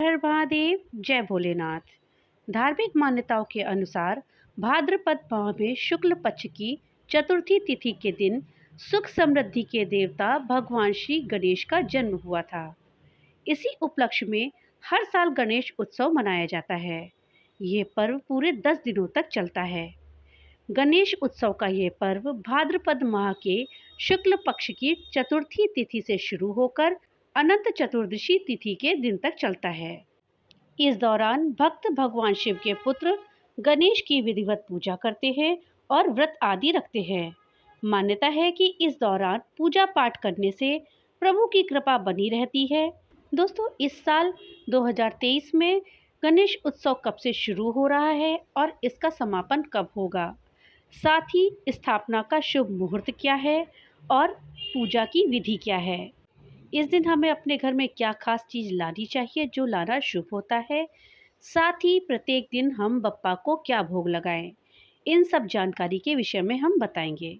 हर महादेव, जय भोलेनाथ। धार्मिक मान्यताओं के अनुसार भाद्रपद माह में शुक्ल पक्ष की चतुर्थी तिथि के दिन सुख समृद्धि के देवता भगवान श्री गणेश का जन्म हुआ था। इसी उपलक्ष्य में हर साल गणेश उत्सव मनाया जाता है। ये पर्व पूरे 10 दिनों तक चलता है। गणेश उत्सव का ये पर्व भाद्रपद माह के शुक्ल पक्ष की चतुर्थी तिथि से शुरू होकर अनंत चतुर्दशी तिथि के दिन तक चलता है। इस दौरान भक्त भगवान शिव के पुत्र गणेश की विधिवत पूजा करते हैं और व्रत आदि रखते हैं। मान्यता है कि इस दौरान पूजा पाठ करने से प्रभु की कृपा बनी रहती है। दोस्तों, इस साल 2023 में गणेश उत्सव कब से शुरू हो रहा है और इसका समापन कब होगा, साथ ही स्थापना का शुभ मुहूर्त क्या है और पूजा की विधि क्या है, इस दिन हमें अपने घर में क्या खास चीज़ लानी चाहिए जो लाना शुभ होता है, साथ ही प्रत्येक दिन हम बप्पा को क्या भोग लगाएं, इन सब जानकारी के विषय में हम बताएंगे।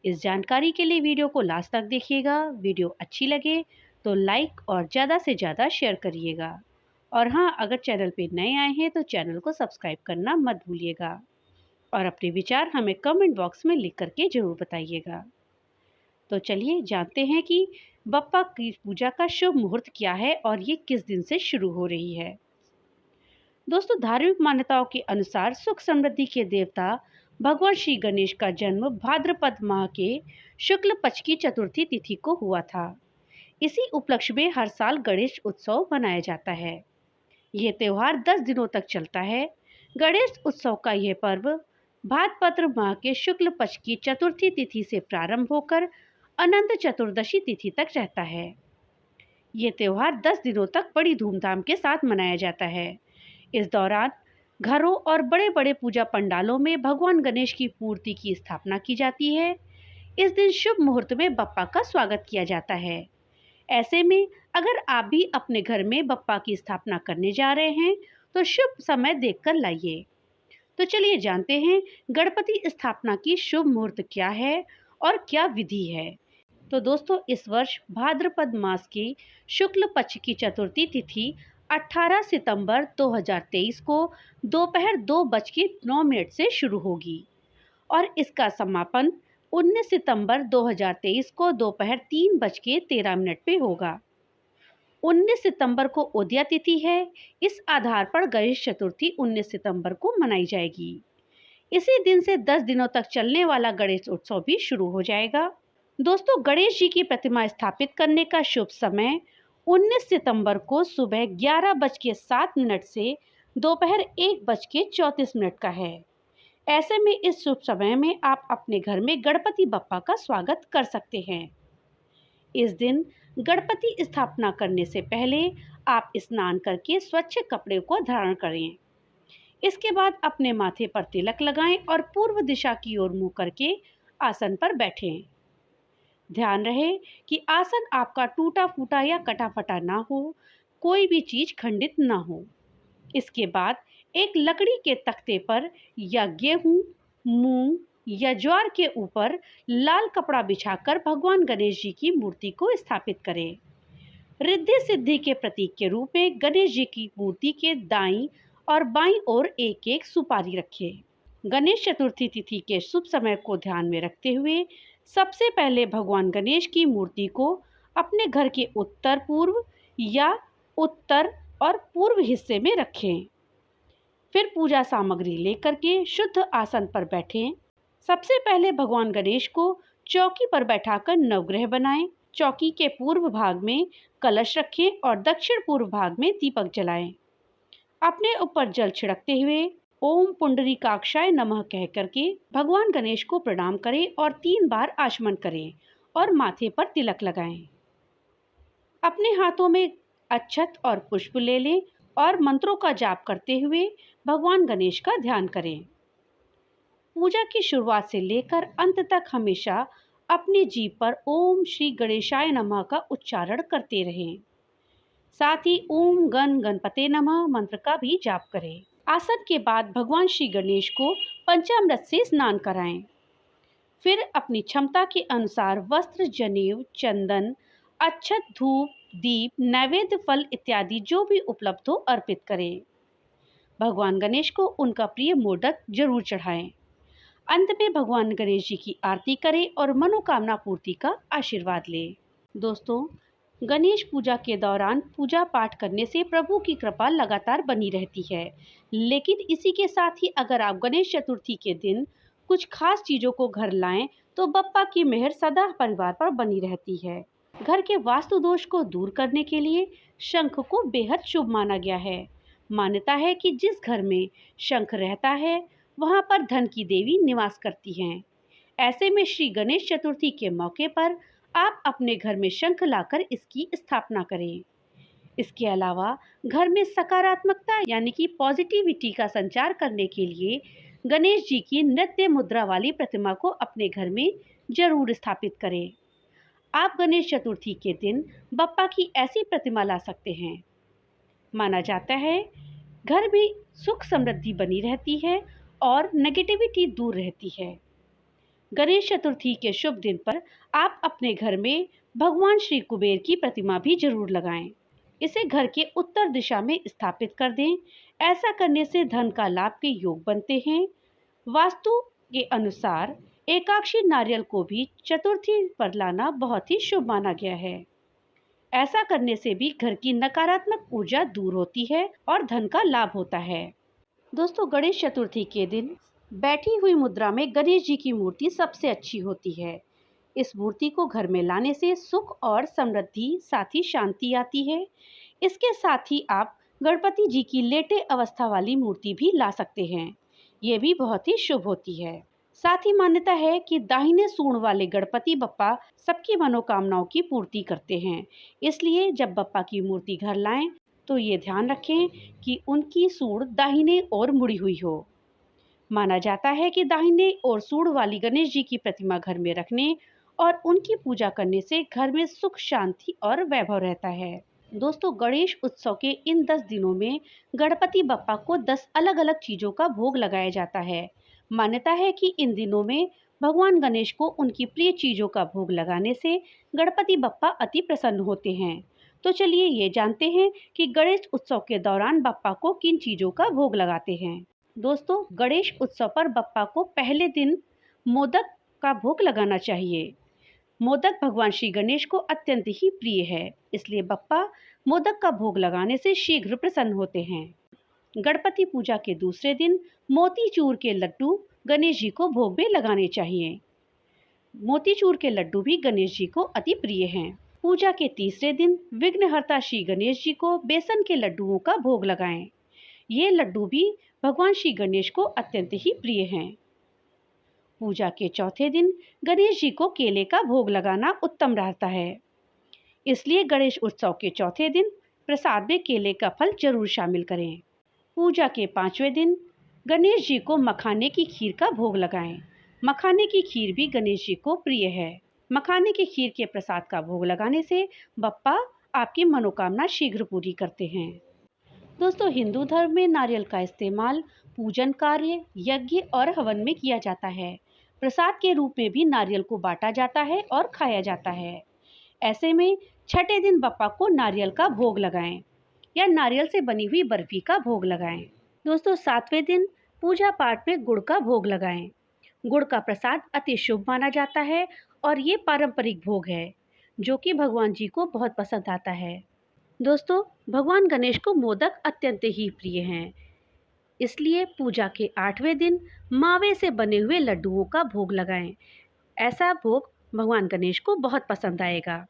इस जानकारी के लिए वीडियो को लास्ट तक देखिएगा। वीडियो अच्छी लगे तो लाइक और ज़्यादा से ज़्यादा शेयर करिएगा। और हाँ, अगर चैनल पे नए आए हैं तो चैनल को सब्सक्राइब करना मत भूलिएगा और अपने विचार हमें कमेंट बॉक्स में लिख करके ज़रूर बताइएगा। तो चलिए जानते हैं कि बप्पा की पूजा का शुभ मुहूर्त क्या है और ये किस दिन से शुरू हो रही है। दोस्तों, धार्मिक मान्यताओं के अनुसार सुख समृद्धि के देवता भगवान श्री गणेश का जन्म भाद्रपद माह के शुक्ल पक्ष की चतुर्थी तिथि को हुआ था। इसी उपलक्ष्य में हर साल गणेश उत्सव मनाया जाता है। ये त्योहार 10 दिनों तक चलता है। गणेश उत्सव का यह पर्व भाद्रपद माह के शुक्ल पक्ष की चतुर्थी तिथि से प्रारंभ होकर अनंत चतुर्दशी तिथि तक रहता है। ये त्योहार 10 दिनों तक बड़ी धूमधाम के साथ मनाया जाता है। इस दौरान घरों और बड़े बड़े पूजा पंडालों में भगवान गणेश की मूर्ति की स्थापना की जाती है। इस दिन शुभ मुहूर्त में बप्पा का स्वागत किया जाता है। ऐसे में अगर आप भी अपने घर में बप्पा की स्थापना करने जा रहे हैं तो शुभ समय देखकर लाइए। तो चलिए जानते हैं गणपति स्थापना की शुभ मुहूर्त क्या है और क्या विधि है। तो दोस्तों, इस वर्ष भाद्रपद मास की शुक्ल पक्ष की चतुर्थी तिथि 18 सितंबर 2023 को दोपहर 2:09 से शुरू होगी और इसका समापन 19 सितंबर 2023 को दोपहर 3:13 पे होगा। 19 सितंबर को उदया तिथि है। इस आधार पर गणेश चतुर्थी 19 सितंबर को मनाई जाएगी। इसी दिन से 10 दिनों तक चलने वाला गणेश उत्सव भी शुरू हो जाएगा। दोस्तों, गणेश जी की प्रतिमा स्थापित करने का शुभ समय 19 सितंबर को सुबह 11:07 से दोपहर 1:34 का है। ऐसे में इस शुभ समय में आप अपने घर में गणपति बप्पा का स्वागत कर सकते हैं। इस दिन गणपति स्थापना करने से पहले आप स्नान करके स्वच्छ कपड़े को धारण करें। इसके बाद अपने माथे पर तिलक लगाएं और पूर्व दिशा की ओर मुंह करके आसन पर बैठें। ध्यान रहे कि आसन आपका टूटा फूटा या कटा फटा ना हो, कोई भी चीज खंडित ना हो। इसके बाद एक लकड़ी के तख्ते पर या गेहूं, मूंग या ज्वार के ऊपर लाल कपड़ा बिछाकर भगवान गणेश जी की मूर्ति को स्थापित करें। रिद्धि सिद्धि के प्रतीक के रूप में गणेश जी की मूर्ति के दाईं और बाईं ओर एक एक सुपारी रखें। गणेश चतुर्थी तिथि के शुभ समय को ध्यान में रखते हुए सबसे पहले भगवान गणेश की मूर्ति को अपने घर के उत्तर पूर्व या उत्तर और पूर्व हिस्से में रखें। फिर पूजा सामग्री लेकर के शुद्ध आसन पर बैठें। सबसे पहले भगवान गणेश को चौकी पर बैठाकर नवग्रह बनाएं। चौकी के पूर्व भाग में कलश रखें और दक्षिण पूर्व भाग में दीपक जलाएं। अपने ऊपर जल छिड़कते हुए ओम पुंडरीकाक्षाय नमः कह करके भगवान गणेश को प्रणाम करें और 3 बार आचमन करें और माथे पर तिलक लगाएं। अपने हाथों में अक्षत और पुष्प ले लें और मंत्रों का जाप करते हुए भगवान गणेश का ध्यान करें। पूजा की शुरुआत से लेकर अंत तक हमेशा अपनी जीभ पर ओम श्री गणेशाय नमः का उच्चारण करते रहें। साथ ही ओम गण गणपते नमः मंत्र का भी जाप करें। आसन के बाद भगवान श्री गणेश को पंचामृत से स्नान कराएं। फिर अपनी क्षमता के अनुसार वस्त्र, जनेऊ, चंदन अच्छत, धूप, दीप, नैवेद्य, फल इत्यादि जो भी उपलब्ध हो अर्पित करें। भगवान गणेश को उनका प्रिय मोदक जरूर चढ़ाएं। अंत में भगवान गणेश जी की आरती करें और मनोकामना पूर्ति का आशीर्वाद लें। दोस्तों, गणेश पूजा के दौरान पूजा पाठ करने से प्रभु की कृपा लगातार बनी रहती है। लेकिन इसी के साथ ही अगर आप गणेश चतुर्थी के दिन कुछ खास चीज़ों को घर लाएं तो बप्पा की मेहर सदा परिवार पर बनी रहती है। घर के वास्तु दोष को दूर करने के लिए शंख को बेहद शुभ माना गया है। मान्यता है कि जिस घर में शंख रहता है वहां पर धन की देवी निवास करती हैं। ऐसे में श्री गणेश चतुर्थी के मौके पर आप अपने घर में शंख लाकर इसकी स्थापना करें। इसके अलावा घर में सकारात्मकता यानी कि पॉजिटिविटी का संचार करने के लिए गणेश जी की नृत्य मुद्रा वाली प्रतिमा को अपने घर में जरूर स्थापित करें। आप गणेश चतुर्थी के दिन बप्पा की ऐसी प्रतिमा ला सकते हैं। माना जाता है घर में सुख समृद्धि बनी रहती है और नेगेटिविटी दूर रहती है। गणेश चतुर्थी के शुभ दिन पर आप अपने घर में भगवान श्री कुबेर की प्रतिमा भी जरूर लगाएं। इसे घर के उत्तर दिशा में स्थापित कर दें। ऐसा करने से धन का लाभ के योग बनते हैं। वास्तु के अनुसार एकाक्षी नारियल को भी चतुर्थी पर लाना बहुत ही शुभ माना गया है। ऐसा करने से भी घर की नकारात्मक ऊर्जा दूर होती है और धन का लाभ होता है। दोस्तों, गणेश चतुर्थी के दिन बैठी हुई मुद्रा में गणेश जी की मूर्ति सबसे अच्छी होती है। इस मूर्ति को घर में लाने से सुख और समृद्धि साथ ही शांति आती है। इसके साथ ही आप गणपति जी की लेटे अवस्था वाली मूर्ति भी ला सकते हैं। ये भी बहुत ही शुभ होती है। साथ ही मान्यता है कि दाहिने सूंड वाले गणपति बप्पा सबकी मनोकामनाओं की पूर्ति करते हैं। इसलिए जब बप्पा की मूर्ति घर लाएं तो ये ध्यान रखें कि उनकी सूंड दाहिने ओर मुड़ी हुई हो। माना जाता है कि दाहिने ओर सूंड वाली गणेश जी की प्रतिमा घर में रखने और उनकी पूजा करने से घर में सुख, शांति और वैभव रहता है। दोस्तों, गणेश उत्सव के इन 10 दिनों में गणपति बप्पा को 10 अलग-अलग चीजों का भोग लगाया जाता है। मान्यता है कि इन दिनों में भगवान गणेश को उनकी प्रिय चीजों का भोग लगाने से गणपति बप्पा अति प्रसन्न होते हैं। तो चलिए ये जानते हैं कि गणेश उत्सव के दौरान बप्पा को किन चीजों का भोग लगाते हैं। दोस्तों, गणेश उत्सव पर बप्पा को पहले दिन मोदक का भोग लगाना चाहिए। मोदक भगवान श्री गणेश को अत्यंत ही प्रिय है, इसलिए बप्पा मोदक का भोग लगाने से शीघ्र प्रसन्न होते हैं। गणपति पूजा के दूसरे दिन मोतीचूर के लड्डू गणेश जी को भोग में लगाने चाहिए। मोतीचूर के लड्डू भी गणेश जी को अति प्रिय हैं। पूजा के तीसरे दिन विघ्नहर्ता श्री गणेश जी को बेसन के लड्डुओं का भोग लगाएं। ये लड्डू भी भगवान श्री गणेश को अत्यंत ही प्रिय हैं। पूजा के चौथे दिन गणेश जी को केले का भोग लगाना उत्तम रहता है। इसलिए गणेश उत्सव के चौथे दिन प्रसाद में केले का फल जरूर शामिल करें। पूजा के 5वें दिन गणेश जी को मखाने की खीर का भोग लगाएं। मखाने की खीर भी गणेश जी को प्रिय है। मखाने की खीर के प्रसाद का भोग लगाने से बप्पा आपकी मनोकामना शीघ्र पूरी करते हैं। दोस्तों, हिंदू धर्म में नारियल का इस्तेमाल पूजन कार्य, यज्ञ और हवन में किया जाता है। प्रसाद के रूप में भी नारियल को बांटा जाता है और खाया जाता है। ऐसे में छठे दिन बप्पा को नारियल का भोग लगाएं या नारियल से बनी हुई बर्फी का भोग लगाएं। दोस्तों, 7वें दिन पूजा पाठ में गुड़ का भोग लगाएं। गुड़ का प्रसाद अति शुभ माना जाता है और ये पारंपरिक भोग है जो कि भगवान जी को बहुत पसंद आता है। दोस्तों, भगवान गणेश को मोदक अत्यंत ही प्रिय हैं। इसलिए पूजा के 8वें दिन मावे से बने हुए लड्डुओं का भोग लगाएं। ऐसा भोग भगवान गणेश को बहुत पसंद आएगा।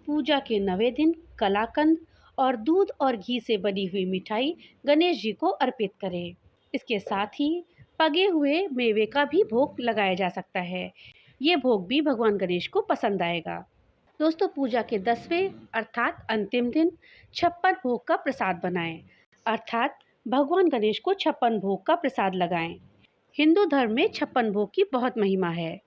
पूजा के 9वें दिन कलाकंद और दूध और घी से बनी हुई मिठाई गणेश जी को अर्पित करें। इसके साथ ही पके हुए मेवे का भी भोग लगाया जा सकता है। ये भोग भी भगवान गणेश को पसंद आएगा। दोस्तों, पूजा के 10वें अर्थात अंतिम दिन 56 भोग का प्रसाद बनाएं, अर्थात भगवान गणेश को 56 भोग का प्रसाद लगाएं। हिंदू धर्म में 56 भोग की बहुत महिमा है।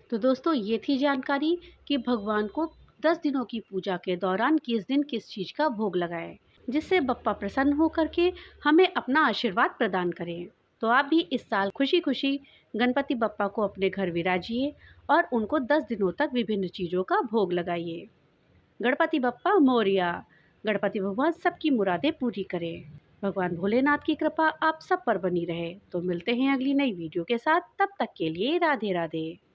तो दोस्तों, ये थी जानकारी कि भगवान को 10 दिनों की पूजा के दौरान किस दिन किस चीज़ का भोग लगाएं, जिससे बप्पा प्रसन्न होकर के हमें अपना आशीर्वाद प्रदान करें। तो आप भी इस साल खुशी खुशी गणपति बप्पा को अपने घर विराजिए और उनको 10 दिनों तक विभिन्न चीज़ों का भोग लगाइए। गणपति बप्पा मोरया। गणपति भगवान सबकी मुरादें पूरी करें। भगवान भोलेनाथ की कृपा आप सब पर बनी रहे। तो मिलते हैं अगली नई वीडियो के साथ, तब तक के लिए राधे राधे।